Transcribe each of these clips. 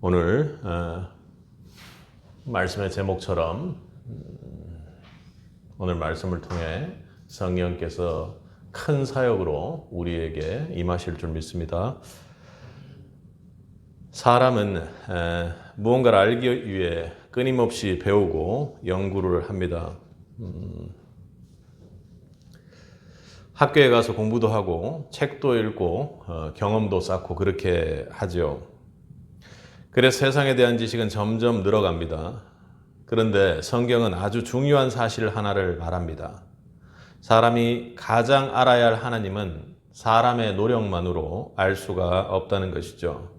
오늘 말씀의 제목처럼 오늘 말씀을 통해 성령께서 큰 사역으로 우리에게 임하실 줄 믿습니다. 사람은 무언가를 알기 위해 끊임없이 배우고 연구를 합니다. 학교에 가서 공부도 하고 책도 읽고 경험도 쌓고 그렇게 하죠. 그래서 세상에 대한 지식은 점점 늘어갑니다. 그런데 성경은 아주 중요한 사실 하나를 말합니다. 사람이 가장 알아야 할 하나님은 사람의 노력만으로 알 수가 없다는 것이죠.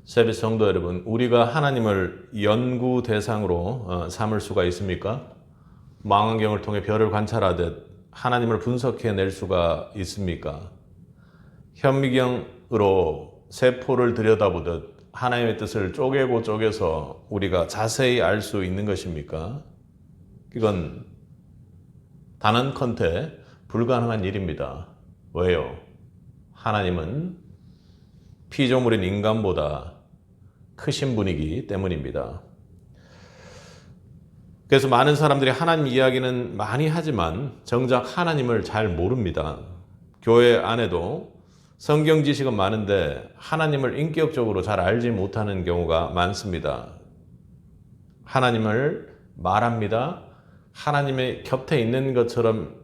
세빛 성도 여러분, 우리가 하나님을 연구 대상으로 삼을 수가 있습니까? 망원경을 통해 별을 관찰하듯 하나님을 분석해낼 수가 있습니까? 현미경으로 세포를 들여다보듯 하나님의 뜻을 쪼개고 쪼개서 우리가 자세히 알 수 있는 것입니까? 이건 단언컨대 불가능한 일입니다. 왜요? 하나님은 피조물인 인간보다 크신 분이기 때문입니다. 그래서 많은 사람들이 하나님 이야기는 많이 하지만 정작 하나님을 잘 모릅니다. 교회 안에도 성경 지식은 많은데 하나님을 인격적으로 잘 알지 못하는 경우가 많습니다. 하나님을 말합니다. 하나님의 곁에 있는 것처럼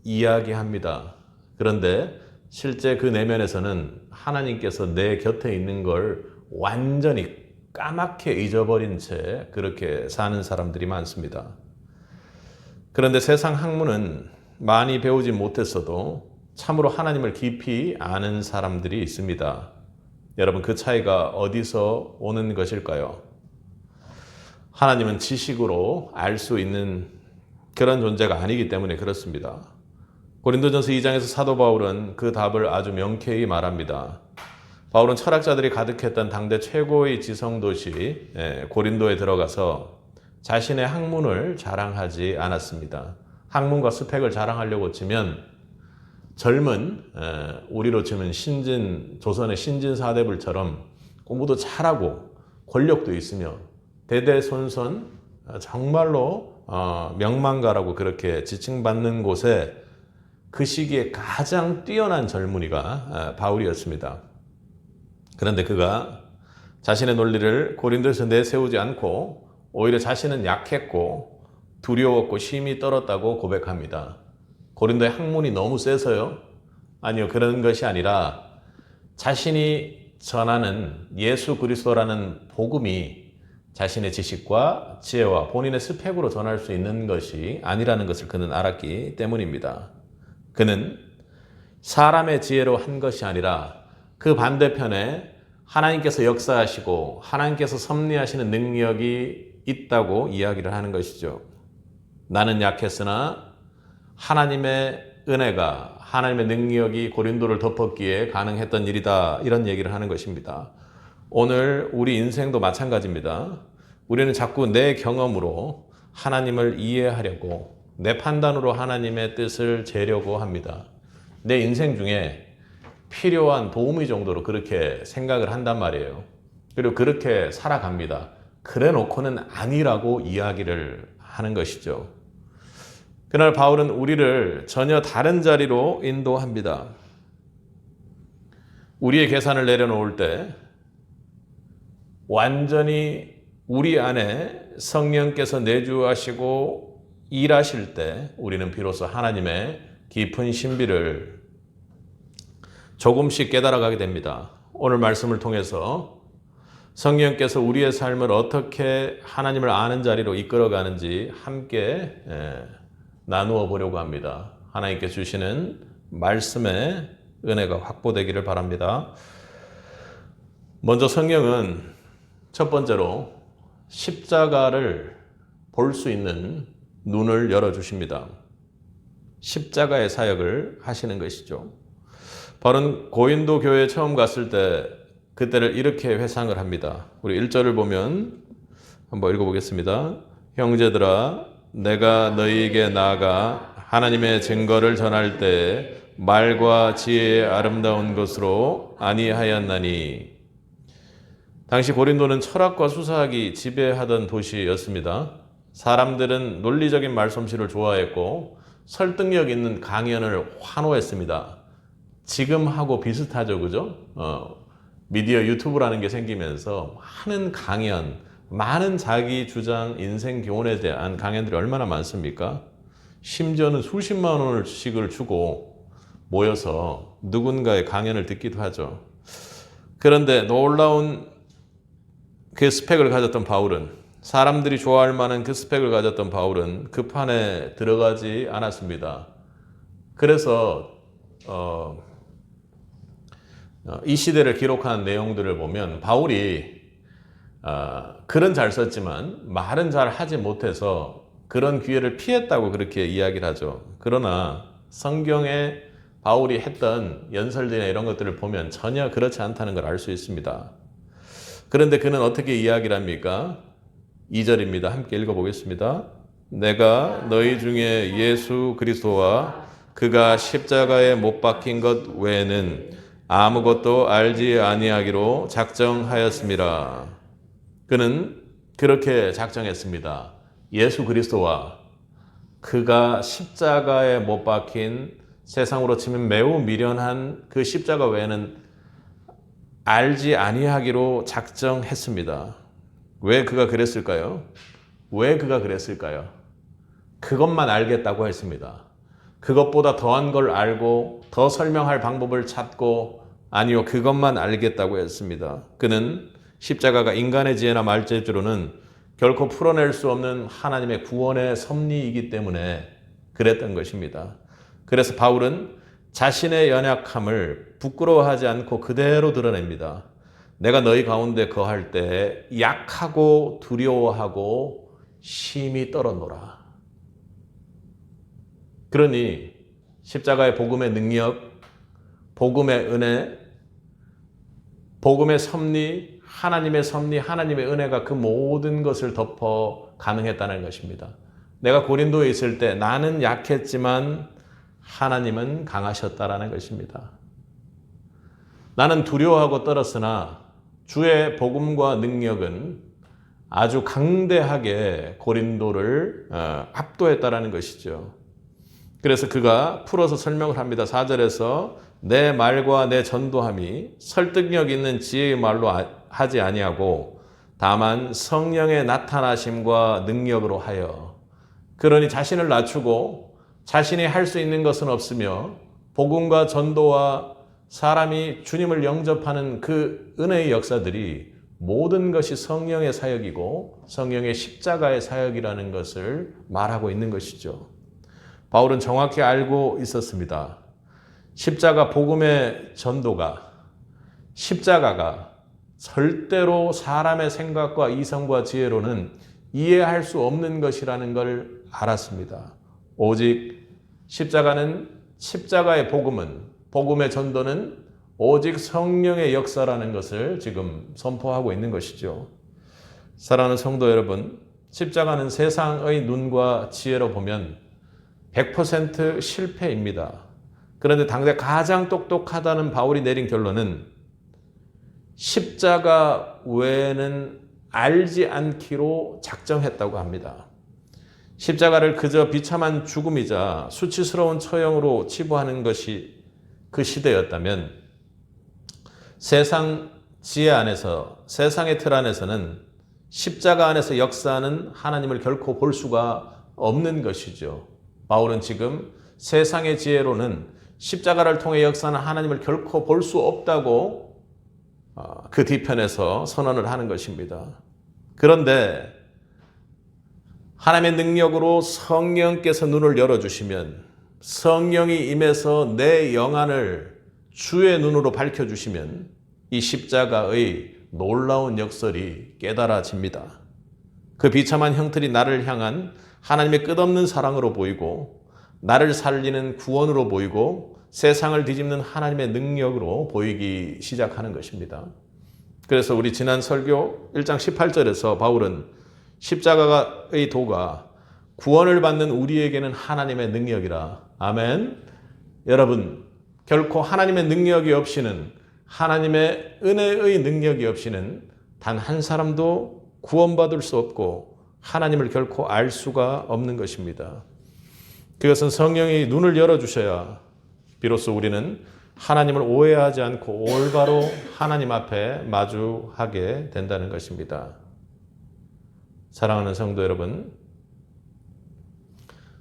이야기합니다. 그런데 실제 그 내면에서는 하나님께서 내 곁에 있는 걸 완전히 까맣게 잊어버린 채 그렇게 사는 사람들이 많습니다. 그런데 세상 학문은 많이 배우지 못했어도 참으로 하나님을 깊이 아는 사람들이 있습니다. 여러분, 그 차이가 어디서 오는 것일까요? 하나님은 지식으로 알 수 있는 그런 존재가 아니기 때문에 그렇습니다. 고린도전서 2장에서 사도 바울은 그 답을 아주 명쾌히 말합니다. 바울은 철학자들이 가득했던 당대 최고의 지성도시 고린도에 들어가서 자신의 학문을 자랑하지 않았습니다. 학문과 스펙을 자랑하려고 치면 젊은 우리로 치면 조선의 신진사대부처럼 공부도 잘하고 권력도 있으며 대대손손 정말로 명망가라고 그렇게 지칭받는 곳에 그 시기에 가장 뛰어난 젊은이가 바울이었습니다. 그런데 그가 자신의 논리를 고린도에서 내세우지 않고 오히려 자신은 약했고 두려웠고 힘이 떨었다고 고백합니다. 고린도의 학문이 너무 세서요? 아니요, 그런 것이 아니라 자신이 전하는 예수 그리스도라는 복음이 자신의 지식과 지혜와 본인의 스펙으로 전할 수 있는 것이 아니라는 것을 그는 알았기 때문입니다. 그는 사람의 지혜로 한 것이 아니라 그 반대편에 하나님께서 역사하시고 하나님께서 섭리하시는 능력이 있다고 이야기를 하는 것이죠. 나는 약했으나 하나님의 은혜가, 하나님의 능력이 고린도를 덮었기에 가능했던 일이다, 이런 얘기를 하는 것입니다. 오늘 우리 인생도 마찬가지입니다. 우리는 자꾸 내 경험으로 하나님을 이해하려고, 내 판단으로 하나님의 뜻을 재려고 합니다. 내 인생 중에 필요한 도우미 정도로 그렇게 생각을 한단 말이에요. 그리고 그렇게 살아갑니다. 그래 놓고는 아니라고 이야기를 하는 것이죠. 그날 바울은 우리를 전혀 다른 자리로 인도합니다. 우리의 계산을 내려놓을 때 완전히 우리 안에 성령께서 내주하시고 일하실 때 우리는 비로소 하나님의 깊은 신비를 조금씩 깨달아가게 됩니다. 오늘 말씀을 통해서 성령께서 우리의 삶을 어떻게 하나님을 아는 자리로 이끌어가는지 함께 나누어 보려고 합니다. 하나님께 주시는 말씀의 은혜가 확보되기를 바랍니다. 먼저 성령은 첫 번째로 십자가를 볼 수 있는 눈을 열어주십니다. 십자가의 사역을 하시는 것이죠. 바울은 고린도 교회에 처음 갔을 때 그때를 이렇게 회상을 합니다. 우리 1절을 보면 한번 읽어보겠습니다. 형제들아, 내가 너희에게 나아가 하나님의 증거를 전할 때 말과 지혜의 아름다운 것으로 아니하였나니. 당시 고린도는 철학과 수사학이 지배하던 도시였습니다. 사람들은 논리적인 말솜씨를 좋아했고 설득력 있는 강연을 환호했습니다. 지금하고 비슷하죠, 그죠? 미디어 유튜브라는 게 생기면서 많은 강연, 많은 자기 주장, 인생 교훈에 대한 강연들이 얼마나 많습니까? 심지어는 수십만 원씩을 주고 모여서 누군가의 강연을 듣기도 하죠. 그런데 놀라운 그 스펙을 가졌던 바울은, 사람들이 좋아할 만한 그 스펙을 가졌던 바울은 그 판에 들어가지 않았습니다. 그래서 이 시대를 기록한 내용들을 보면 바울이 글은 잘 썼지만 말은 잘 하지 못해서 그런 기회를 피했다고 그렇게 이야기를 하죠. 그러나 성경에 바울이 했던 연설들이나 이런 것들을 보면 전혀 그렇지 않다는 걸 알 수 있습니다. 그런데 그는 어떻게 이야기를 합니까? 2절입니다. 함께 읽어보겠습니다. 내가 너희 중에 예수 그리스도와 그가 십자가에 못 박힌 것 외에는 아무것도 알지 아니하기로 작정하였습니다. 그는 그렇게 작정했습니다. 예수 그리스도와 그가 십자가에 못 박힌, 세상으로 치면 매우 미련한 그 십자가 외에는 알지 아니하기로 작정했습니다. 왜 그가 그랬을까요? 왜 그가 그랬을까요? 그것만 알겠다고 했습니다. 그것보다 더한 걸 알고 더 설명할 방법을 찾고, 아니요, 그것만 알겠다고 했습니다. 그는 십자가가 인간의 지혜나 말재주로는 결코 풀어낼 수 없는 하나님의 구원의 섭리이기 때문에 그랬던 것입니다. 그래서 바울은 자신의 연약함을 부끄러워하지 않고 그대로 드러냅니다. 내가 너희 가운데 거할 때 약하고 두려워하고 심히 떨었노라. 그러니 십자가의 복음의 능력, 복음의 은혜, 복음의 섭리, 하나님의 섭리, 하나님의 은혜가 그 모든 것을 덮어 가능했다는 것입니다. 내가 고린도에 있을 때 나는 약했지만 하나님은 강하셨다라는 것입니다. 나는 두려워하고 떨었으나 주의 복음과 능력은 아주 강대하게 고린도를 압도했다라는 것이죠. 그래서 그가 풀어서 설명을 합니다. 4절에서 내 말과 내 전도함이 설득력 있는 지혜의 말로 하지 아니하고 다만 성령의 나타나심과 능력으로 하여, 그러니 자신을 낮추고 자신이 할 수 있는 것은 없으며 복음과 전도와 사람이 주님을 영접하는 그 은혜의 역사들이 모든 것이 성령의 사역이고 성령의 십자가의 사역이라는 것을 말하고 있는 것이죠. 바울은 정확히 알고 있었습니다. 십자가 복음의 전도가, 십자가가 절대로 사람의 생각과 이성과 지혜로는 이해할 수 없는 것이라는 걸 알았습니다. 오직 십자가의 복음은, 복음의 전도는 오직 성령의 역사라는 것을 지금 선포하고 있는 것이죠. 사랑하는 성도 여러분, 십자가는 세상의 눈과 지혜로 보면 100% 실패입니다. 그런데 당대 가장 똑똑하다는 바울이 내린 결론은 십자가 외에는 알지 않기로 작정했다고 합니다. 십자가를 그저 비참한 죽음이자 수치스러운 처형으로 치부하는 것이 그 시대였다면, 세상 지혜 안에서, 세상의 틀 안에서는 십자가 안에서 역사하는 하나님을 결코 볼 수가 없는 것이죠. 바울은 지금 세상의 지혜로는 십자가를 통해 역사하는 하나님을 결코 볼 수 없다고 그 뒤편에서 선언을 하는 것입니다. 그런데 하나님의 능력으로 성령께서 눈을 열어주시면, 성령이 임해서 내 영안을 주의 눈으로 밝혀주시면 이 십자가의 놀라운 역설이 깨달아집니다. 그 비참한 형틀이 나를 향한 하나님의 끝없는 사랑으로 보이고, 나를 살리는 구원으로 보이고, 세상을 뒤집는 하나님의 능력으로 보이기 시작하는 것입니다. 그래서 우리 지난 설교 1장 18절에서 바울은 십자가의 도가 구원을 받는 우리에게는 하나님의 능력이라. 아멘. 여러분, 결코 하나님의 능력이 없이는, 하나님의 은혜의 능력이 없이는 단 한 사람도 구원받을 수 없고 하나님을 결코 알 수가 없는 것입니다. 그것은 성령이 눈을 열어주셔야 비로소 우리는 하나님을 오해하지 않고 올바로 하나님 앞에 마주하게 된다는 것입니다. 사랑하는 성도 여러분,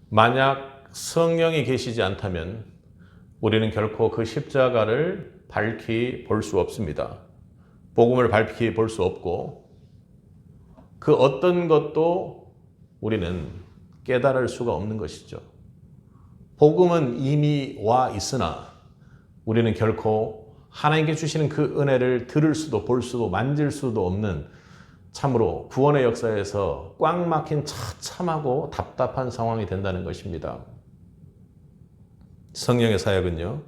만약 성령이 계시지 않다면 우리는 결코 그 십자가를 밝히 볼 수 없습니다. 복음을 밝히 볼 수 없고 그 어떤 것도 우리는 깨달을 수가 없는 것이죠. 복음은 이미 와 있으나 우리는 결코 하나님께 주시는 그 은혜를 들을 수도 볼 수도 만질 수도 없는 참으로 구원의 역사에서 꽉 막힌 처참하고 답답한 상황이 된다는 것입니다. 성령의 사역은요,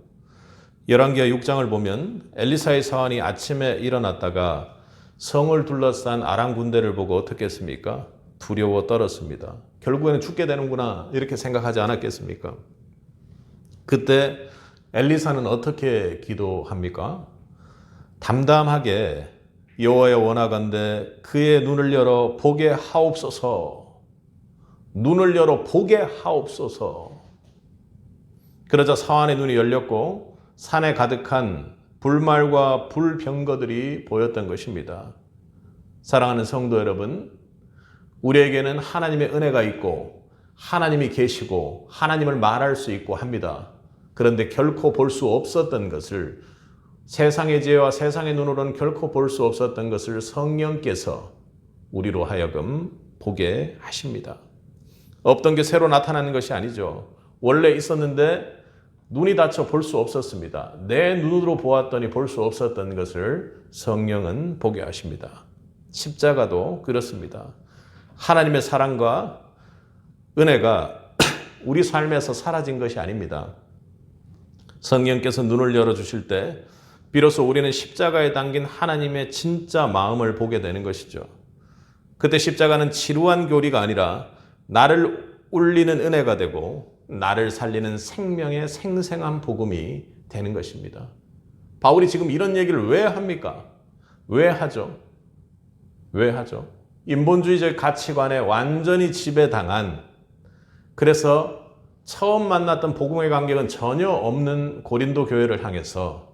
열왕기하 6장을 보면 엘리사의 사환이 아침에 일어났다가 성을 둘러싼 아람 군대를 보고 어떻게 했습니까? 두려워 떨었습니다. 결국에는 죽게 되는구나 이렇게 생각하지 않았겠습니까? 그때 엘리사는 어떻게 기도합니까? 담담하게 여호와여 원하건대 그의 눈을 열어 보게 하옵소서. 눈을 열어 보게 하옵소서. 그러자 사환의 눈이 열렸고 산에 가득한 불말과 불병거들이 보였던 것입니다. 사랑하는 성도 여러분, 우리에게는 하나님의 은혜가 있고 하나님이 계시고 하나님을 말할 수 있고 합니다. 그런데 결코 볼 수 없었던 것을, 세상의 지혜와 세상의 눈으로는 결코 볼 수 없었던 것을 성령께서 우리로 하여금 보게 하십니다. 없던 게 새로 나타나는 것이 아니죠. 원래 있었는데 눈이 닫혀 볼 수 없었습니다. 내 눈으로 보았더니 볼 수 없었던 것을 성령은 보게 하십니다. 십자가도 그렇습니다. 하나님의 사랑과 은혜가 우리 삶에서 사라진 것이 아닙니다. 성령께서 눈을 열어주실 때 비로소 우리는 십자가에 담긴 하나님의 진짜 마음을 보게 되는 것이죠. 그때 십자가는 지루한 교리가 아니라 나를 울리는 은혜가 되고 나를 살리는 생명의 생생한 복음이 되는 것입니다. 바울이 지금 이런 얘기를 왜 합니까? 왜 하죠? 왜 하죠? 인본주의적 가치관에 완전히 지배당한, 그래서 처음 만났던 복음의 관객은 전혀 없는 고린도 교회를 향해서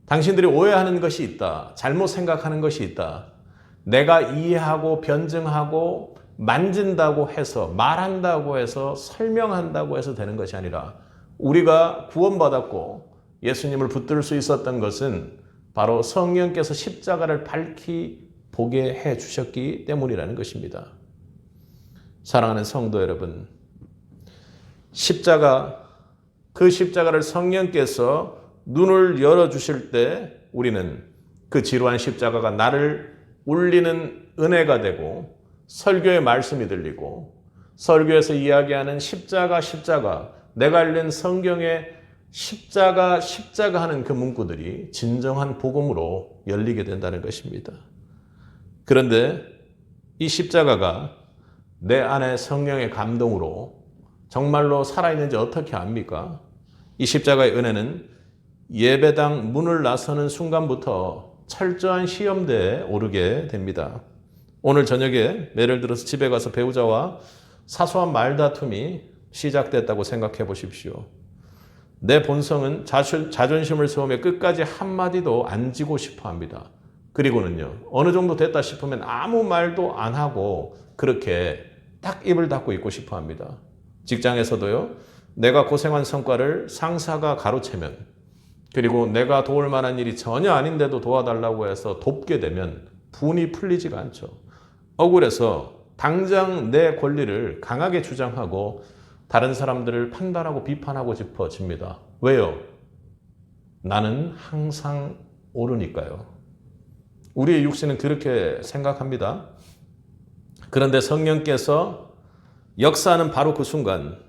당신들이 오해하는 것이 있다. 잘못 생각하는 것이 있다. 내가 이해하고 변증하고 만진다고 해서, 말한다고 해서, 설명한다고 해서 되는 것이 아니라 우리가 구원받았고 예수님을 붙들 수 있었던 것은 바로 성령께서 십자가를 밝히 보게 해 주셨기 때문이라는 것입니다. 사랑하는 성도 여러분, 그 십자가를 성령께서 눈을 열어주실 때 우리는 그 지루한 십자가가 나를 울리는 은혜가 되고 설교의 말씀이 들리고 설교에서 이야기하는 십자가 내가 읽는 성경의 십자가 하는 그 문구들이 진정한 복음으로 열리게 된다는 것입니다. 그런데 이 십자가가 내 안에 성령의 감동으로 정말로 살아있는지 어떻게 압니까? 이 십자가의 은혜는 예배당 문을 나서는 순간부터 철저한 시험대에 오르게 됩니다. 오늘 저녁에 예를 들어서 집에 가서 배우자와 사소한 말다툼이 시작됐다고 생각해 보십시오. 내 본성은 자존심을 세우며 끝까지 한마디도 안 지고 싶어 합니다. 그리고는요, 어느 정도 됐다 싶으면 아무 말도 안 하고 그렇게 딱 입을 닫고 있고 싶어 합니다. 직장에서도요, 내가 고생한 성과를 상사가 가로채면, 그리고 내가 도울 만한 일이 전혀 아닌데도 도와달라고 해서 돕게 되면 분이 풀리지가 않죠. 억울해서 당장 내 권리를 강하게 주장하고 다른 사람들을 판단하고 비판하고 싶어집니다. 왜요? 나는 항상 옳으니까요. 우리의 육신은 그렇게 생각합니다. 그런데 성령께서 역사하는 바로 그 순간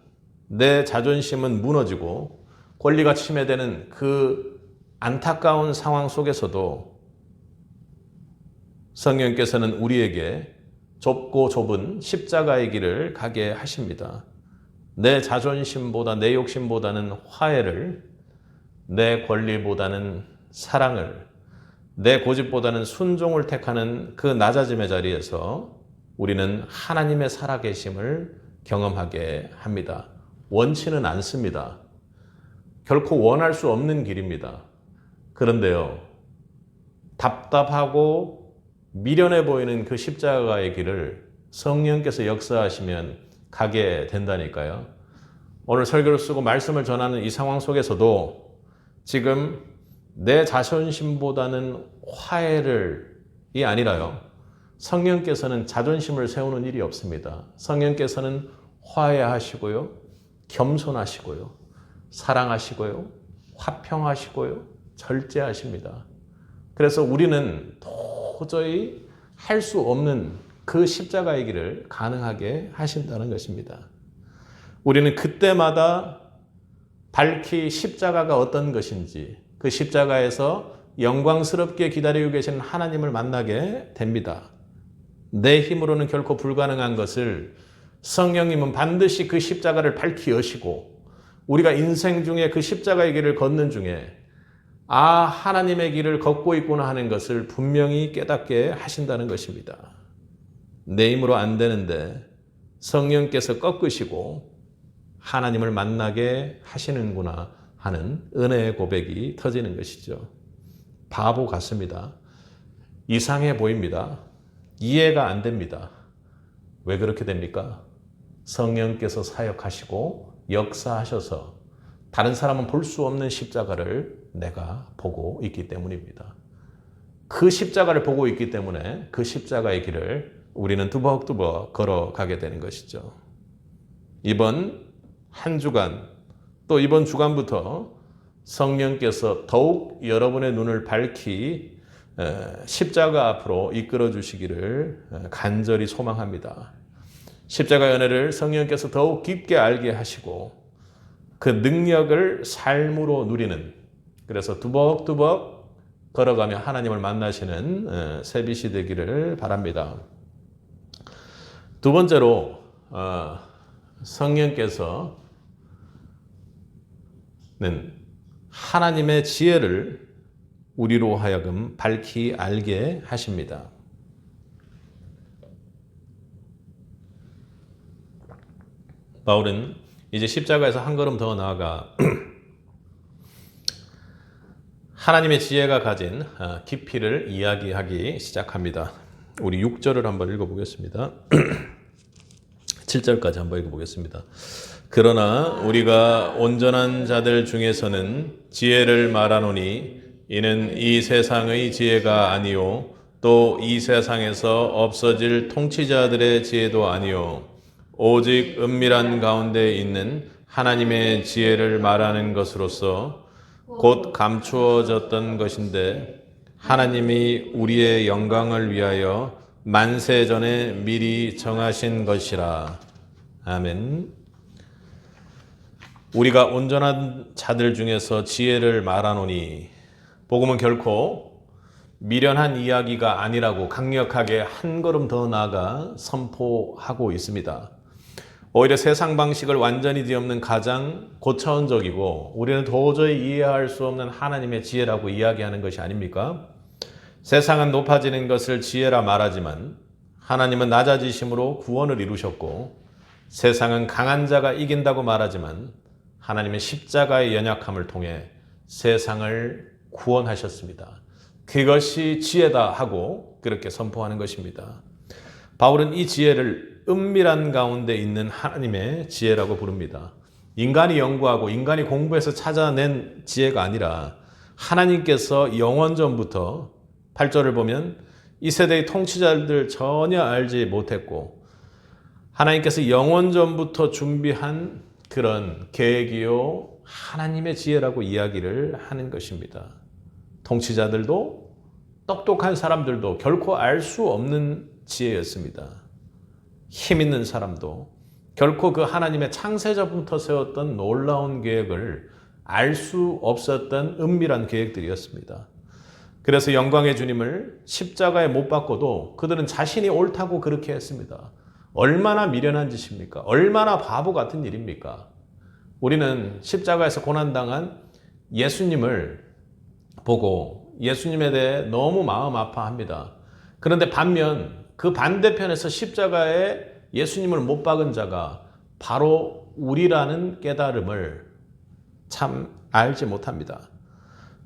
내 자존심은 무너지고 권리가 침해되는 그 안타까운 상황 속에서도 성령께서는 우리에게 좁고 좁은 십자가의 길을 가게 하십니다. 내 자존심보다 내 욕심보다는 화해를, 내 권리보다는 사랑을, 내 고집보다는 순종을 택하는 그 낮아짐의 자리에서 우리는 하나님의 살아계심을 경험하게 합니다. 원치는 않습니다. 결코 원할 수 없는 길입니다. 그런데요, 답답하고 미련해 보이는 그 십자가의 길을 성령께서 역사하시면 가게 된다니까요. 오늘 설교를 쓰고 말씀을 전하는 이 상황 속에서도 지금 내 자존심보다는 화해를이 아니라요, 성령께서는 자존심을 세우는 일이 없습니다. 성령께서는 화해하시고요, 겸손하시고요, 사랑하시고요, 화평하시고요, 절제하십니다. 그래서 우리는 도저히 할 수 없는 그 십자가의 길을 가능하게 하신다는 것입니다. 우리는 그때마다 밝히 십자가가 어떤 것인지, 그 십자가에서 영광스럽게 기다리고 계시는 하나님을 만나게 됩니다. 내 힘으로는 결코 불가능한 것을 성령님은 반드시 그 십자가를 밝히 여시고, 우리가 인생 중에 그 십자가의 길을 걷는 중에 하나님의 길을 걷고 있구나 하는 것을 분명히 깨닫게 하신다는 것입니다. 내 힘으로 안 되는데 성령께서 꺾으시고 하나님을 만나게 하시는구나 하는 은혜의 고백이 터지는 것이죠. 바보 같습니다. 이상해 보입니다. 이해가 안 됩니다. 왜 그렇게 됩니까? 성령께서 사역하시고 역사하셔서 다른 사람은 볼 수 없는 십자가를 내가 보고 있기 때문입니다. 그 십자가를 보고 있기 때문에 그 십자가의 길을 우리는 두벅두벅 걸어가게 되는 것이죠. 이번 한 주간, 또 이번 주간부터 성령께서 더욱 여러분의 눈을 밝히 십자가 앞으로 이끌어 주시기를 간절히 소망합니다. 십자가의 은혜를 성령께서 더욱 깊게 알게 하시고 그 능력을 삶으로 누리는, 그래서 두벅두벅 걸어가며 하나님을 만나시는 새빛이 되기를 바랍니다. 두 번째로 성령께서는 하나님의 지혜를 우리로 하여금 밝히 알게 하십니다. 바울은 이제 십자가에서 한 걸음 더 나아가 하나님의 지혜가 가진 깊이를 이야기하기 시작합니다. 우리 6절을 한번 읽어보겠습니다. 7절까지 한번 읽어보겠습니다. 그러나 우리가 온전한 자들 중에서는 지혜를 말하노니 이는 이 세상의 지혜가 아니요 또 이 세상에서 없어질 통치자들의 지혜도 아니요 오직 은밀한 가운데 있는 하나님의 지혜를 말하는 것으로서 곧 감추어졌던 것인데 하나님이 우리의 영광을 위하여 만세 전에 미리 정하신 것이라. 아멘. 우리가 온전한 자들 중에서 지혜를 말하노니, 복음은 결코 미련한 이야기가 아니라고 강력하게 한 걸음 더 나아가 선포하고 있습니다. 오히려 세상 방식을 완전히 뒤엎는 가장 고차원적이고 우리는 도저히 이해할 수 없는 하나님의 지혜라고 이야기하는 것이 아닙니까? 세상은 높아지는 것을 지혜라 말하지만 하나님은 낮아지심으로 구원을 이루셨고, 세상은 강한 자가 이긴다고 말하지만 하나님의 십자가의 연약함을 통해 세상을 구원하셨습니다. 그것이 지혜다 하고 그렇게 선포하는 것입니다. 바울은 이 지혜를 은밀한 가운데 있는 하나님의 지혜라고 부릅니다. 인간이 연구하고 인간이 공부해서 찾아낸 지혜가 아니라 하나님께서 영원전부터 8절을 보면 이 세대의 통치자들 전혀 알지 못했고 하나님께서 영원전부터 준비한 그런 계획이요 하나님의 지혜라고 이야기를 하는 것입니다. 통치자들도 똑똑한 사람들도 결코 알 수 없는 지혜였습니다. 힘 있는 사람도 결코 그 하나님의 창세전부터 세웠던 놀라운 계획을 알 수 없었던 은밀한 계획들이었습니다. 그래서 영광의 주님을 십자가에 못 박고도 그들은 자신이 옳다고 그렇게 했습니다. 얼마나 미련한 짓입니까? 얼마나 바보 같은 일입니까? 우리는 십자가에서 고난당한 예수님을 보고 예수님에 대해 너무 마음 아파합니다. 그런데 반면 그 반대편에서 십자가에 예수님을 못 박은 자가 바로 우리라는 깨달음을 참 알지 못합니다.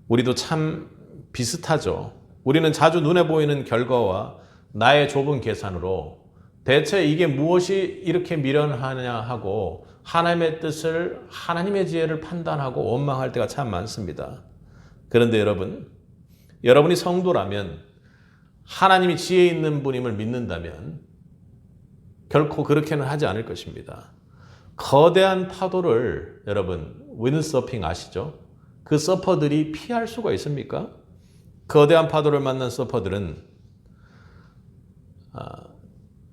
우리도 참 비슷하죠. 우리는 자주 눈에 보이는 결과와 나의 좁은 계산으로 대체 이게 무엇이 이렇게 미련하냐 하고 하나님의 뜻을, 하나님의 지혜를 판단하고 원망할 때가 참 많습니다. 그런데 여러분이 성도라면, 하나님이 지혜 있는 분임을 믿는다면 결코 그렇게는 하지 않을 것입니다. 거대한 파도를 윈드서핑 아시죠? 그 서퍼들이 피할 수가 있습니까? 거대한 파도를 만난 서퍼들은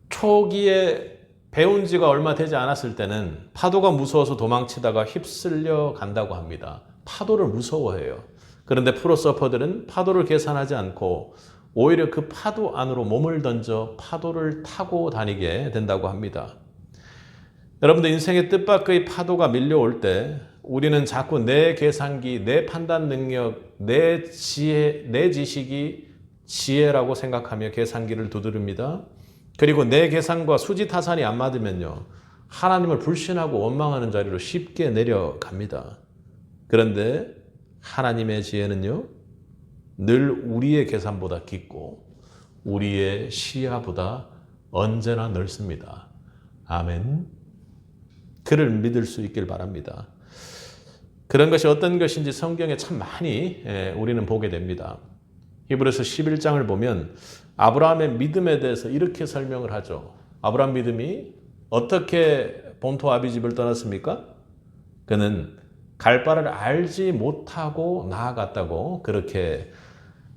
초기에 배운 지가 얼마 되지 않았을 때는 파도가 무서워서 도망치다가 휩쓸려 간다고 합니다. 파도를 무서워해요. 그런데 프로 서퍼들은 파도를 계산하지 않고 오히려 그 파도 안으로 몸을 던져 파도를 타고 다니게 된다고 합니다. 여러분들 인생의 뜻밖의 파도가 밀려올 때 우리는 자꾸 내 계산기, 내 판단 능력, 내 지혜, 내 지식이 지혜라고 생각하며 계산기를 두드립니다. 그리고 내 계산과 수지타산이 안 맞으면요, 하나님을 불신하고 원망하는 자리로 쉽게 내려갑니다. 그런데 하나님의 지혜는요, 늘 우리의 계산보다 깊고 우리의 시야보다 언제나 넓습니다. 아멘. 그를 믿을 수 있길 바랍니다. 그런 것이 어떤 것인지 성경에 참 많이 우리는 보게 됩니다. 히브리서 11장을 보면 아브라함의 믿음에 대해서 이렇게 설명을 하죠. 아브라함 믿음이 어떻게 본토 아비집을 떠났습니까? 그는 갈 바를 알지 못하고 나아갔다고 그렇게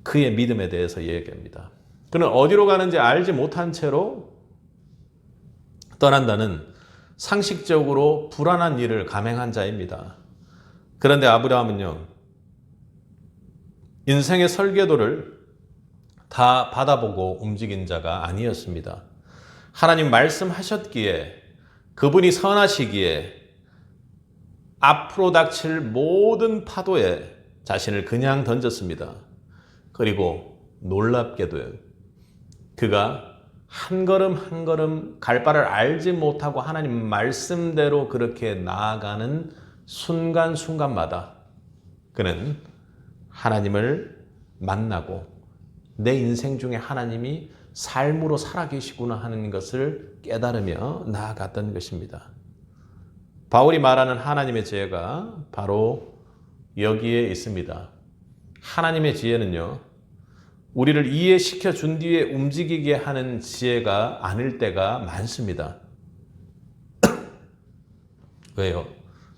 그의 믿음에 대해서 얘기합니다. 그는 어디로 가는지 알지 못한 채로 떠난다는 상식적으로 불안한 일을 감행한 자입니다. 그런데 아브라함은요, 인생의 설계도를 다 받아보고 움직인 자가 아니었습니다. 하나님 말씀하셨기에, 그분이 선하시기에 앞으로 닥칠 모든 파도에 자신을 그냥 던졌습니다. 그리고 놀랍게도요, 그가 한 걸음 한 걸음 갈 바를 알지 못하고 하나님 말씀대로 그렇게 나아가는 순간순간마다 그는 하나님을 만나고 내 인생 중에 하나님이 삶으로 살아계시구나 하는 것을 깨달으며 나아갔던 것입니다. 바울이 말하는 하나님의 지혜가 바로 여기에 있습니다. 하나님의 지혜는요, 우리를 이해시켜 준 뒤에 움직이게 하는 지혜가 아닐 때가 많습니다. 왜요?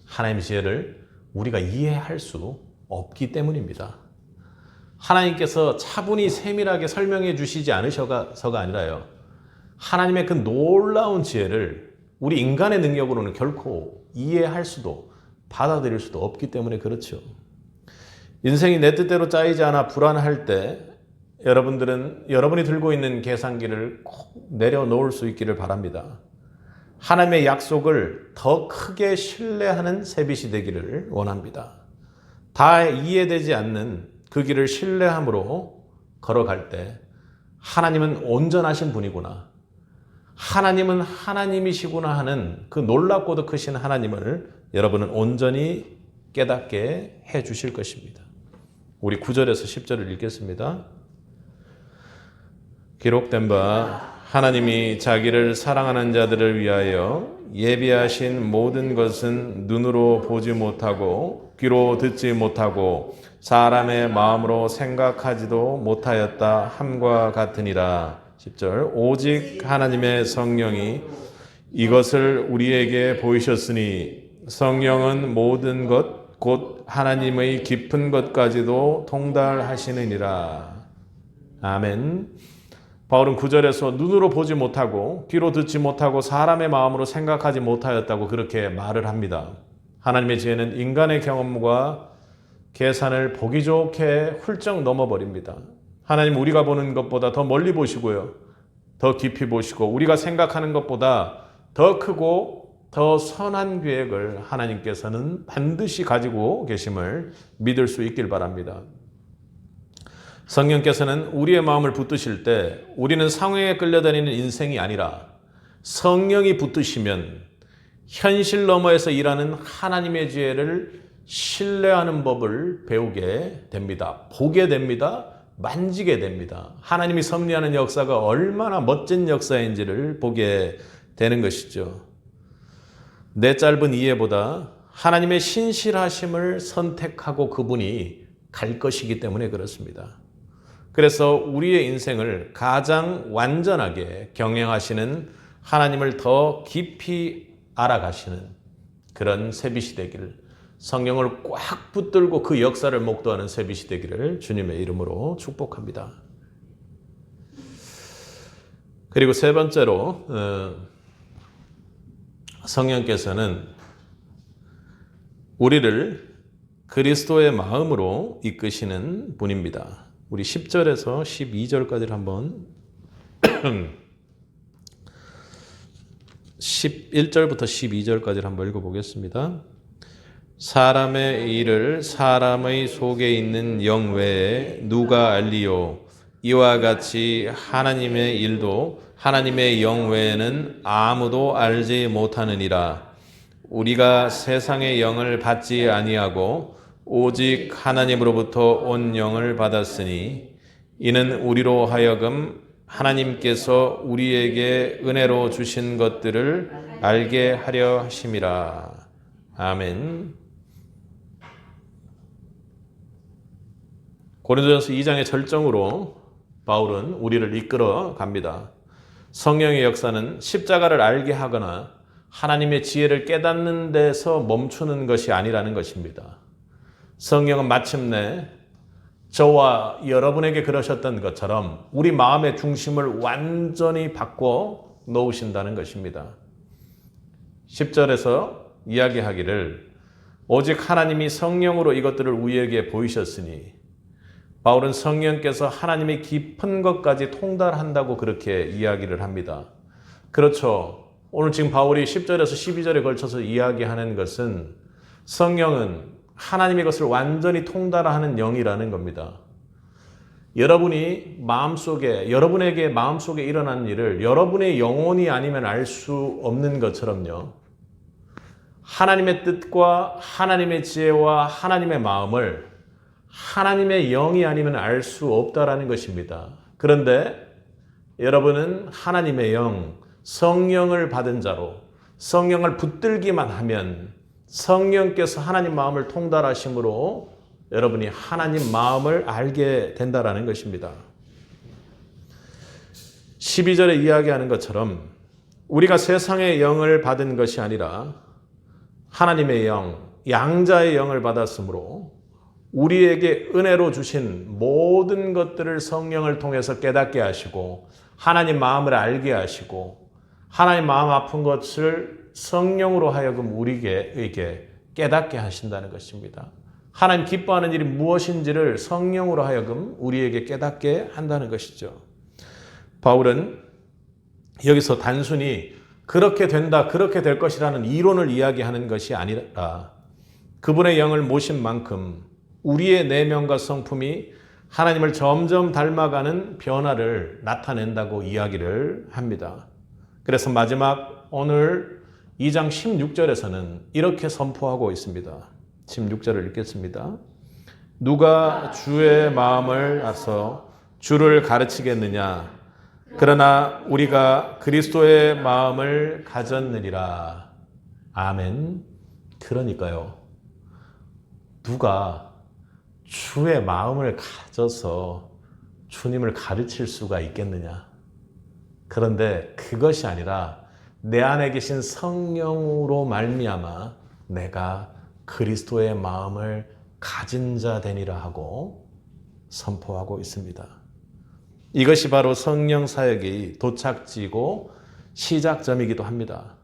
하나님의 지혜를 우리가 이해할 수 없기 때문입니다. 하나님께서 차분히 세밀하게 설명해 주시지 않으셔서가 아니라요, 하나님의 그 놀라운 지혜를 우리 인간의 능력으로는 결코 이해할 수도 받아들일 수도 없기 때문에 그렇죠. 인생이 내 뜻대로 짜이지 않아 불안할 때 여러분이 들고 있는 계산기를 꼭 내려놓을 수 있기를 바랍니다. 하나님의 약속을 더 크게 신뢰하는 새빛이 되기를 원합니다. 다 이해되지 않는 그 길을 신뢰함으로 걸어갈 때 하나님은 온전하신 분이구나, 하나님은 하나님이시구나 하는 그 놀랍고도 크신 하나님을 여러분은 온전히 깨닫게 해 주실 것입니다. 우리 9절에서 10절을 읽겠습니다. 기록된 바 하나님이 자기를 사랑하는 자들을 위하여 예비하신 모든 것은 눈으로 보지 못하고 귀로 듣지 못하고 사람의 마음으로 생각하지도 못하였다 함과 같으니라. 10절. 오직 하나님의 성령이 이것을 우리에게 보이셨으니 성령은 모든 것 곧 하나님의 깊은 것까지도 통달하시느니라. 아멘. 바울은 9절에서 눈으로 보지 못하고 귀로 듣지 못하고 사람의 마음으로 생각하지 못하였다고 그렇게 말을 합니다. 하나님의 지혜는 인간의 경험과 계산을 보기 좋게 훌쩍 넘어버립니다. 하나님 우리가 보는 것보다 더 멀리 보시고요, 더 깊이 보시고 우리가 생각하는 것보다 더 크고 더 선한 계획을 하나님께서는 반드시 가지고 계심을 믿을 수 있길 바랍니다. 성령께서는 우리의 마음을 붙드실 때 우리는 상황에 끌려다니는 인생이 아니라 성령이 붙드시면 현실 너머에서 일하는 하나님의 지혜를 신뢰하는 법을 배우게 됩니다. 보게 됩니다. 만지게 됩니다. 하나님이 섭리하는 역사가 얼마나 멋진 역사인지를 보게 되는 것이죠. 내 짧은 이해보다 하나님의 신실하심을 선택하고 그분이 갈 것이기 때문에 그렇습니다. 그래서 우리의 인생을 가장 완전하게 경영하시는 하나님을 더 깊이 알아가시는 그런 새빛이 되기를, 성령을 꽉 붙들고 그 역사를 목도하는 새빛이 되기를 주님의 이름으로 축복합니다. 그리고 세 번째로 성령께서는 우리를 그리스도의 마음으로 이끄시는 분입니다. 우리 10절에서 12절까지를 한번 11절부터 12절까지를 한번 읽어보겠습니다. 사람의 일을 사람의 속에 있는 영 외에 누가 알리요? 이와 같이 하나님의 일도 하나님의 영 외에는 아무도 알지 못하느니라. 우리가 세상의 영을 받지 아니하고 오직 하나님으로부터 온 영을 받았으니 이는 우리로 하여금 하나님께서 우리에게 은혜로 주신 것들을 알게 하려 하심이라. 아멘. 고린도전서 2장의 절정으로 바울은 우리를 이끌어 갑니다. 성령의 역사는 십자가를 알게 하거나 하나님의 지혜를 깨닫는 데서 멈추는 것이 아니라는 것입니다. 성령은 마침내 저와 여러분에게 그러셨던 것처럼 우리 마음의 중심을 완전히 바꿔 놓으신다는 것입니다. 10절에서 이야기하기를 오직 하나님이 성령으로 이것들을 우리에게 보이셨으니, 바울은 성령께서 하나님의 깊은 것까지 통달한다고 그렇게 이야기를 합니다. 그렇죠. 오늘 지금 바울이 10절에서 12절에 걸쳐서 이야기하는 것은 성령은 하나님의 것을 완전히 통달하는 영이라는 겁니다. 여러분이 여러분에게 마음속에 일어나는 일을 여러분의 영혼이 아니면 알 수 없는 것처럼요. 하나님의 뜻과 하나님의 지혜와 하나님의 마음을 하나님의 영이 아니면 알 수 없다라는 것입니다. 그런데 여러분은 하나님의 영, 성령을 받은 자로 성령을 붙들기만 하면 성령께서 하나님 마음을 통달하심으로 여러분이 하나님 마음을 알게 된다라는 것입니다. 12절에 이야기하는 것처럼 우리가 세상의 영을 받은 것이 아니라 하나님의 영, 양자의 영을 받았으므로 우리에게 은혜로 주신 모든 것들을 성령을 통해서 깨닫게 하시고 하나님 마음을 알게 하시고 하나님 마음 아픈 것을 성령으로 하여금 우리에게 깨닫게 하신다는 것입니다. 하나님 기뻐하는 일이 무엇인지를 성령으로 하여금 우리에게 깨닫게 한다는 것이죠. 바울은 여기서 단순히 그렇게 된다, 그렇게 될 것이라는 이론을 이야기하는 것이 아니라 그분의 영을 모신 만큼 우리의 내면과 성품이 하나님을 점점 닮아가는 변화를 나타낸다고 이야기를 합니다. 그래서 마지막 오늘 2장 16절에서는 이렇게 선포하고 있습니다. 16절을 읽겠습니다. 누가 주의 마음을 아서 주를 가르치겠느냐? 그러나 우리가 그리스도의 마음을 가졌느니라. 아멘. 그러니까요. 누가 주의 마음을 가져서 주님을 가르칠 수가 있겠느냐? 그런데 그것이 아니라 내 안에 계신 성령으로 말미암아 내가 그리스도의 마음을 가진 자 되니라 하고 선포하고 있습니다. 이것이 바로 성령 사역의 도착지고 시작점이기도 합니다.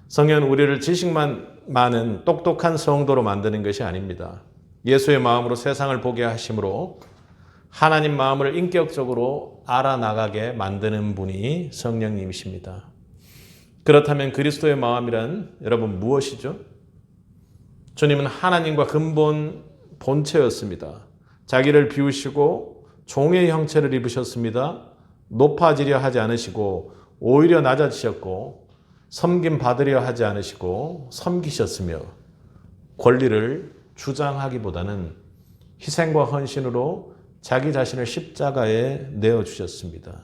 성령은 우리를 지식만 많은 똑똑한 성도로 만드는 것이 아닙니다. 예수의 마음으로 세상을 보게 하심으로 하나님 마음을 인격적으로 알아나가게 만드는 분이 성령님이십니다. 그렇다면 그리스도의 마음이란 여러분 무엇이죠? 주님은 하나님과 근본 본체였습니다. 자기를 비우시고 종의 형체를 입으셨습니다. 높아지려 하지 않으시고 오히려 낮아지셨고 섬김 받으려 하지 않으시고 섬기셨으며 권리를 주장하기보다는 희생과 헌신으로 자기 자신을 십자가에 내어주셨습니다.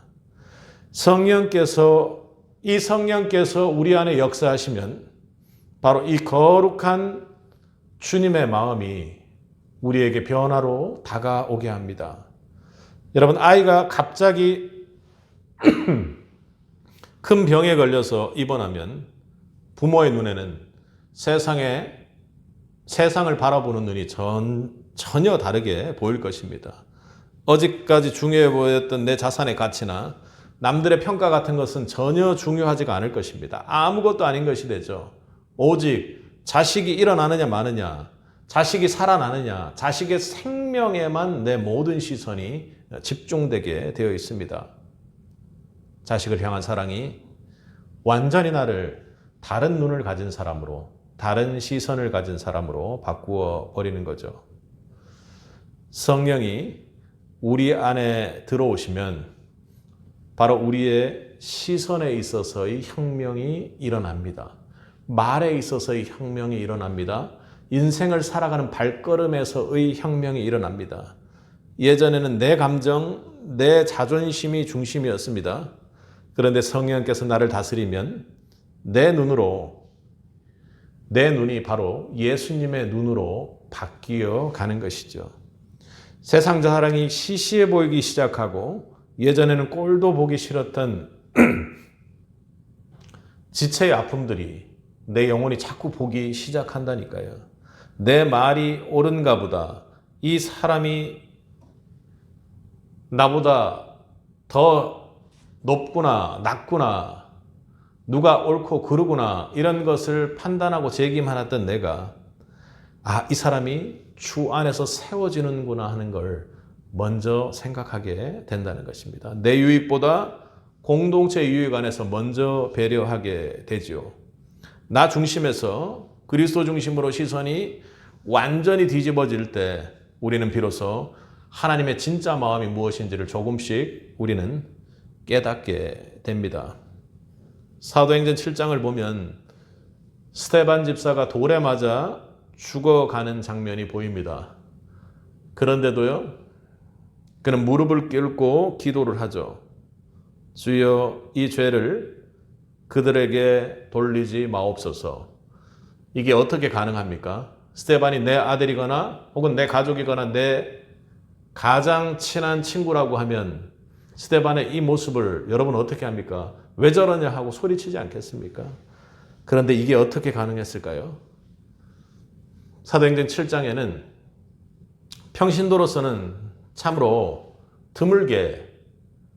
이 성령께서 우리 안에 역사하시면 바로 이 거룩한 주님의 마음이 우리에게 변화로 다가오게 합니다. 여러분, 아이가 갑자기 큰 병에 걸려서 입원하면 부모의 눈에는 세상을 바라보는 눈이 전혀 다르게 보일 것입니다. 어제까지 중요해 보였던 내 자산의 가치나 남들의 평가 같은 것은 전혀 중요하지가 않을 것입니다. 아무것도 아닌 것이 되죠. 오직 자식이 일어나느냐 마느냐, 자식이 살아나느냐, 자식의 생명에만 내 모든 시선이 집중되게 되어 있습니다. 자식을 향한 사랑이 완전히 나를 다른 눈을 가진 사람으로, 다른 시선을 가진 사람으로 바꾸어 버리는 거죠. 성령이 우리 안에 들어오시면 바로 우리의 시선에 있어서의 혁명이 일어납니다. 말에 있어서의 혁명이 일어납니다. 인생을 살아가는 발걸음에서의 혁명이 일어납니다. 예전에는 내 감정, 내 자존심이 중심이었습니다. 그런데 성령께서 나를 다스리면 내 눈이 바로 예수님의 눈으로 바뀌어 가는 것이죠. 세상 사랑이 시시해 보이기 시작하고 예전에는 꼴도 보기 싫었던 지체의 아픔들이 내 영혼이 자꾸 보기 시작한다니까요. 내 말이 옳은가 보다. 이 사람이 나보다 더 높구나, 낮구나, 누가 옳고 그르구나 이런 것을 판단하고 재김하였던 내가 이 사람이 주 안에서 세워지는구나 하는 걸 먼저 생각하게 된다는 것입니다. 내 유익보다 공동체 유익 안에서 먼저 배려하게 되죠. 나 중심에서 그리스도 중심으로 시선이 완전히 뒤집어질 때 우리는 비로소 하나님의 진짜 마음이 무엇인지를 조금씩 우리는 깨닫게 됩니다. 사도행전 7장을 보면 스데반 집사가 돌에 맞아 죽어가는 장면이 보입니다. 그런데도요, 그는 무릎을 꿇고 기도를 하죠. 주여, 이 죄를 그들에게 돌리지 마옵소서. 이게 어떻게 가능합니까? 스데반이 내 아들이거나 혹은 내 가족이거나 내 가장 친한 친구라고 하면 스데반의 이 모습을 여러분 어떻게 합니까? 왜 저러냐 하고 소리치지 않겠습니까? 그런데 이게 어떻게 가능했을까요? 사도행전 7장에는 평신도로서는 참으로 드물게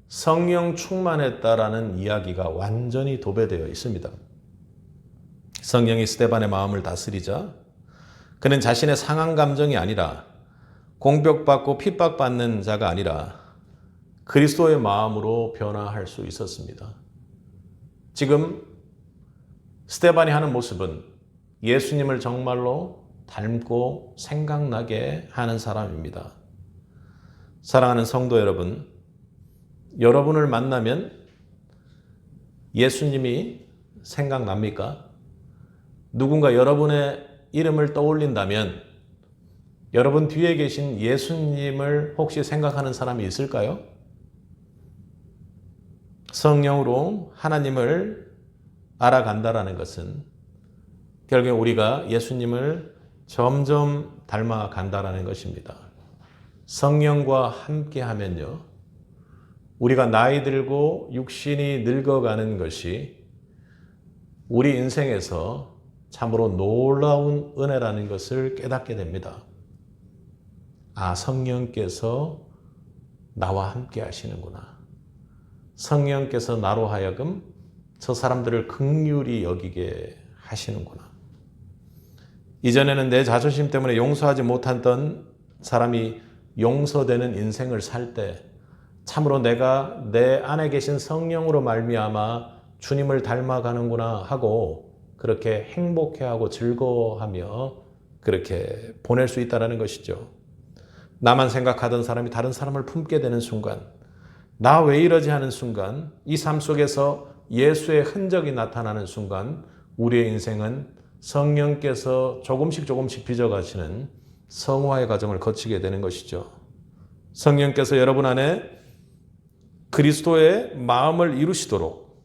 성령 충만했다라는 이야기가 완전히 도배되어 있습니다. 성령이 스데반의 마음을 다스리자 그는 자신의 상한 감정이 아니라 공격받고 핍박받는 자가 아니라 그리스도의 마음으로 변화할 수 있었습니다. 지금 스데반이 하는 모습은 예수님을 정말로 닮고 생각나게 하는 사람입니다. 사랑하는 성도 여러분, 여러분을 만나면 예수님이 생각납니까? 누군가 여러분의 이름을 떠올린다면 여러분 뒤에 계신 예수님을 혹시 생각하는 사람이 있을까요? 성령으로 하나님을 알아간다라는 것은 결국 우리가 예수님을 점점 닮아간다라는 것입니다. 성령과 함께 하면요, 우리가 나이 들고 육신이 늙어가는 것이 우리 인생에서 참으로 놀라운 은혜라는 것을 깨닫게 됩니다. 성령께서 나와 함께 하시는구나. 성령께서 나로 하여금 저 사람들을 긍휼히 여기게 하시는구나. 이전에는 내 자존심 때문에 용서하지 못했던 사람이 용서되는 인생을 살 때 참으로 내가 내 안에 계신 성령으로 말미암아 주님을 닮아가는구나 하고 그렇게 행복해하고 즐거워하며 그렇게 보낼 수 있다는 것이죠. 나만 생각하던 사람이 다른 사람을 품게 되는 순간, 나 왜 이러지 하는 순간, 이 삶 속에서 예수의 흔적이 나타나는 순간 우리의 인생은 성령께서 조금씩 빚어가시는 성화의 과정을 거치게 되는 것이죠. 성령께서 여러분 안에 그리스도의 마음을 이루시도록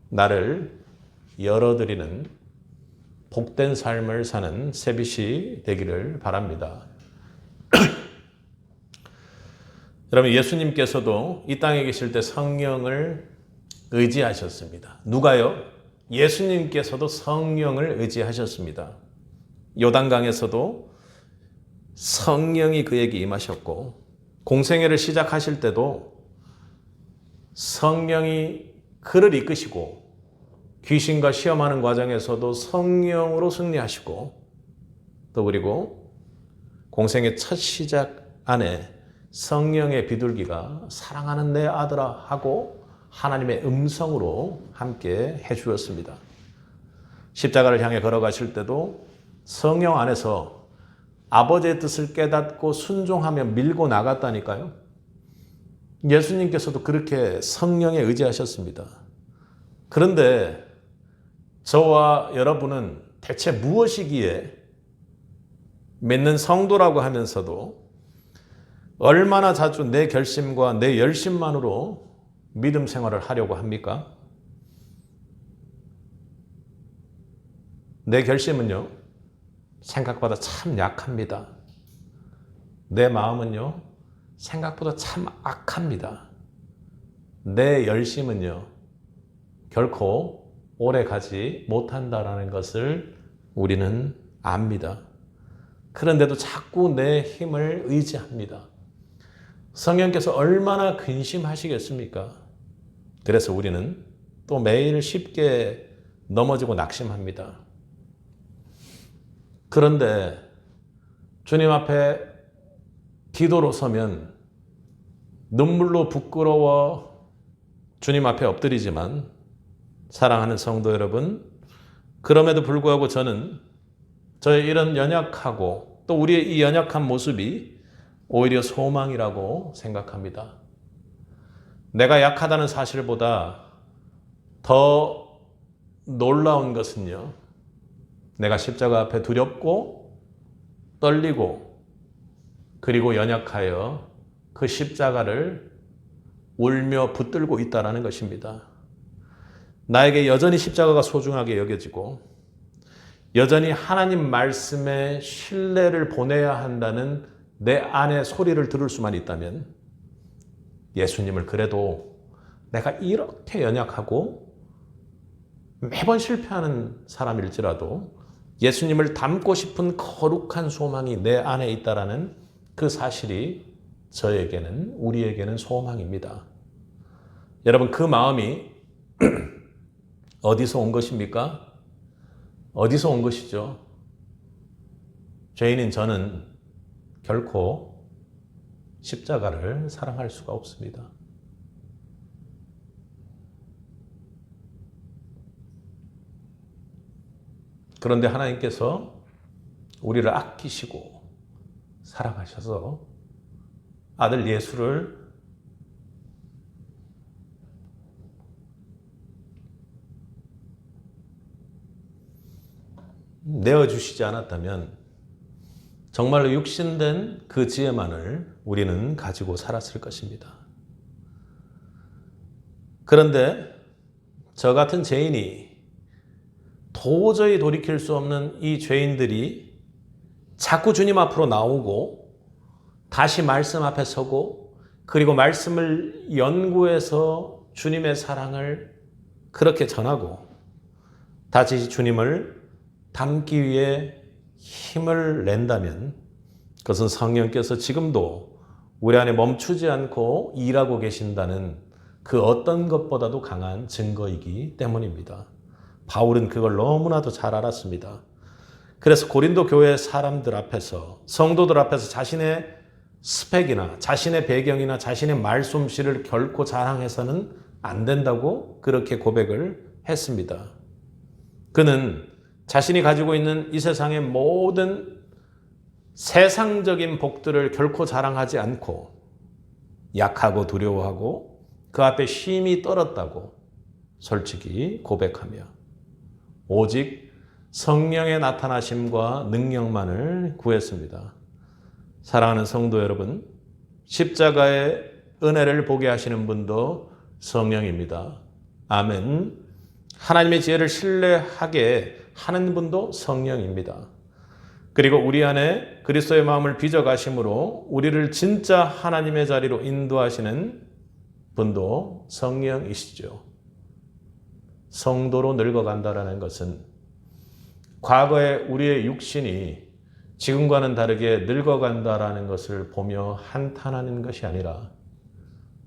나를 열어드리는 복된 삶을 사는 세빗이 되기를 바랍니다. 여러분, 예수님께서도 이 땅에 계실 때 성령을 의지하셨습니다. 누가요? 예수님께서도 성령을 의지하셨습니다. 요단강에서도 성령이 그에게 임하셨고, 공생애를 시작하실 때도 성령이 그를 이끄시고, 귀신과 시험하는 과정에서도 성령으로 승리하시고, 또 그리고 공생의 첫 시작 안에 성령의 비둘기가 사랑하는 내 아들아 하고 하나님의 음성으로 함께 해주었습니다. 십자가를 향해 걸어가실 때도 성령 안에서 아버지의 뜻을 깨닫고 순종하며 밀고 나갔다니까요. 예수님께서도 그렇게 성령에 의지하셨습니다. 그런데 저와 여러분은 대체 무엇이기에 믿는 성도라고 하면서도 얼마나 자주 내 결심과 내 열심만으로 믿음 생활을 하려고 합니까? 내 결심은요, 생각보다 참 약합니다. 내 마음은요, 생각보다 참 악합니다. 내 열심은요, 결코 오래 가지 못한다라는 것을 우리는 압니다. 그런데도 자꾸 내 힘을 의지합니다. 성령께서 얼마나 근심하시겠습니까? 그래서 우리는 또 매일 쉽게 넘어지고 낙심합니다. 그런데 주님 앞에 기도로 서면 눈물로 부끄러워 주님 앞에 엎드리지만, 사랑하는 성도 여러분, 그럼에도 불구하고 저는 저의 이런 연약하고 또 우리의 이 연약한 모습이 오히려 소망이라고 생각합니다. 내가 약하다는 사실보다 더 놀라운 것은요, 내가 십자가 앞에 두렵고 떨리고 그리고 연약하여 그 십자가를 울며 붙들고 있다는 것입니다. 나에게 여전히 십자가가 소중하게 여겨지고 여전히 하나님 말씀에 신뢰를 보내야 한다는 내 안의 소리를 들을 수만 있다면, 예수님을 그래도 내가 이렇게 연약하고 매번 실패하는 사람일지라도 예수님을 닮고 싶은 거룩한 소망이 내 안에 있다라는 그 사실이 저에게는, 우리에게는 소망입니다. 여러분, 그 마음이 어디서 온 것입니까? 어디서 온 것이죠? 죄인인 저는 결코 십자가를 사랑할 수가 없습니다. 그런데 하나님께서 우리를 아끼시고 사랑하셔서 아들 예수를 내어주시지 않았다면 정말로 육신된 그 지혜만을 우리는 가지고 살았을 것입니다. 그런데 저 같은 죄인이, 도저히 돌이킬 수 없는 이 죄인들이 자꾸 주님 앞으로 나오고 다시 말씀 앞에 서고 그리고 말씀을 연구해서 주님의 사랑을 그렇게 전하고 다시 주님을 닮기 위해 힘을 낸다면, 그것은 성령께서 지금도 우리 안에 멈추지 않고 일하고 계신다는 그 어떤 것보다도 강한 증거이기 때문입니다. 바울은 그걸 너무나도 잘 알았습니다. 그래서 고린도 교회 사람들 앞에서, 성도들 앞에서 자신의 스펙이나 자신의 배경이나 자신의 말솜씨를 결코 자랑해서는 안 된다고 그렇게 고백을 했습니다. 그는 자신이 가지고 있는 이 세상의 모든 세상적인 복들을 결코 자랑하지 않고 약하고 두려워하고 그 앞에 힘이 떨었다고 솔직히 고백하며 오직 성령의 나타나심과 능력만을 구했습니다. 사랑하는 성도 여러분, 십자가의 은혜를 보게 하시는 분도 성령입니다. 아멘. 하나님의 지혜를 신뢰하게 하는 분도 성령입니다. 그리고 우리 안에 그리스도의 마음을 빚어가심으로 우리를 진짜 하나님의 자리로 인도하시는 분도 성령이시죠. 성도로 늙어간다는 것은 과거에 우리의 육신이 지금과는 다르게 늙어간다라는 것을 보며 한탄하는 것이 아니라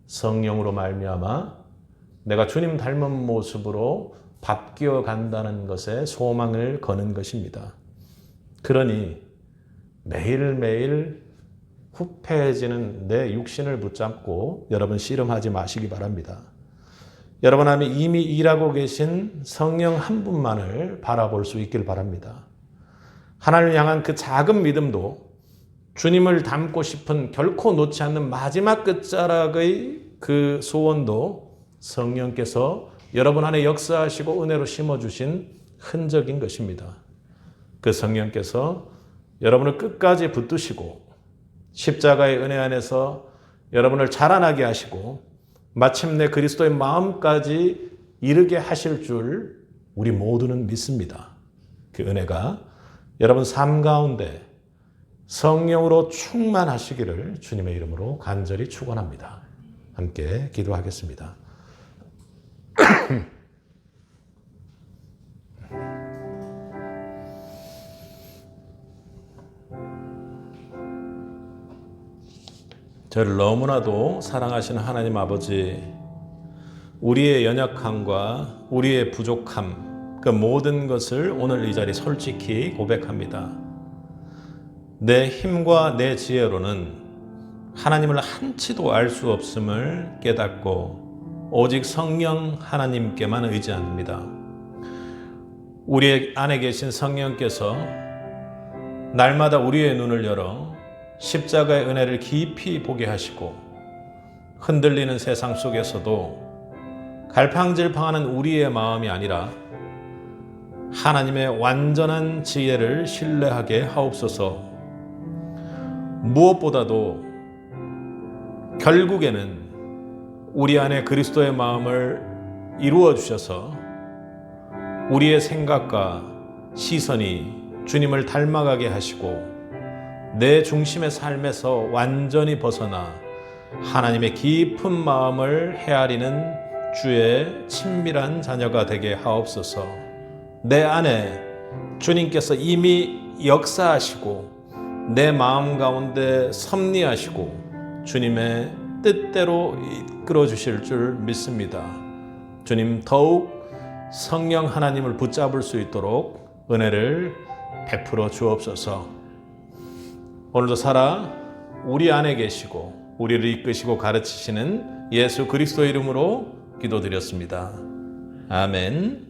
성령으로 말미암아 내가 주님 닮은 모습으로 바뀌어 간다는 것에 소망을 거는 것입니다. 그러니 매일매일 후패해지는 내 육신을 붙잡고 여러분 씨름하지 마시기 바랍니다. 여러분 안에 이미 일하고 계신 성령 한 분만을 바라볼 수 있길 바랍니다. 하나님을 향한 그 작은 믿음도 주님을 닮고 싶은 결코 놓지 않는 마지막 끝자락의 그 소원도 성령께서 여러분 안에 역사하시고 은혜로 심어주신 흔적인 것입니다. 그 성령께서 여러분을 끝까지 붙드시고 십자가의 은혜 안에서 여러분을 자라나게 하시고 마침내 그리스도의 마음까지 이르게 하실 줄 우리 모두는 믿습니다. 그 은혜가 여러분 삶 가운데 성령으로 충만하시기를 주님의 이름으로 간절히 축원합니다. 함께 기도하겠습니다. 저를 너무나도 사랑하시는 하나님 아버지, 우리의 연약함과 우리의 부족함, 그 모든 것을 오늘 이 자리 솔직히 고백합니다. 내 힘과 내 지혜로는 하나님을 한치도 알 수 없음을 깨닫고 오직 성령 하나님께만 의지합니다. 우리 안에 계신 성령께서 날마다 우리의 눈을 열어 십자가의 은혜를 깊이 보게 하시고 흔들리는 세상 속에서도 갈팡질팡하는 우리의 마음이 아니라 하나님의 완전한 지혜를 신뢰하게 하옵소서. 무엇보다도 결국에는 우리 안에 그리스도의 마음을 이루어 주셔서 우리의 생각과 시선이 주님을 닮아가게 하시고 내 중심의 삶에서 완전히 벗어나 하나님의 깊은 마음을 헤아리는 주의 친밀한 자녀가 되게 하옵소서. 내 안에 주님께서 이미 역사하시고 내 마음 가운데 섭리하시고 주님의 뜻대로 이끌어 주실 줄 믿습니다. 주님 더욱 성령 하나님을 붙잡을 수 있도록 은혜를 베풀어 주옵소서. 오늘도 살아 우리 안에 계시고 우리를 이끄시고 가르치시는 예수 그리스도 이름으로 기도드렸습니다. 아멘.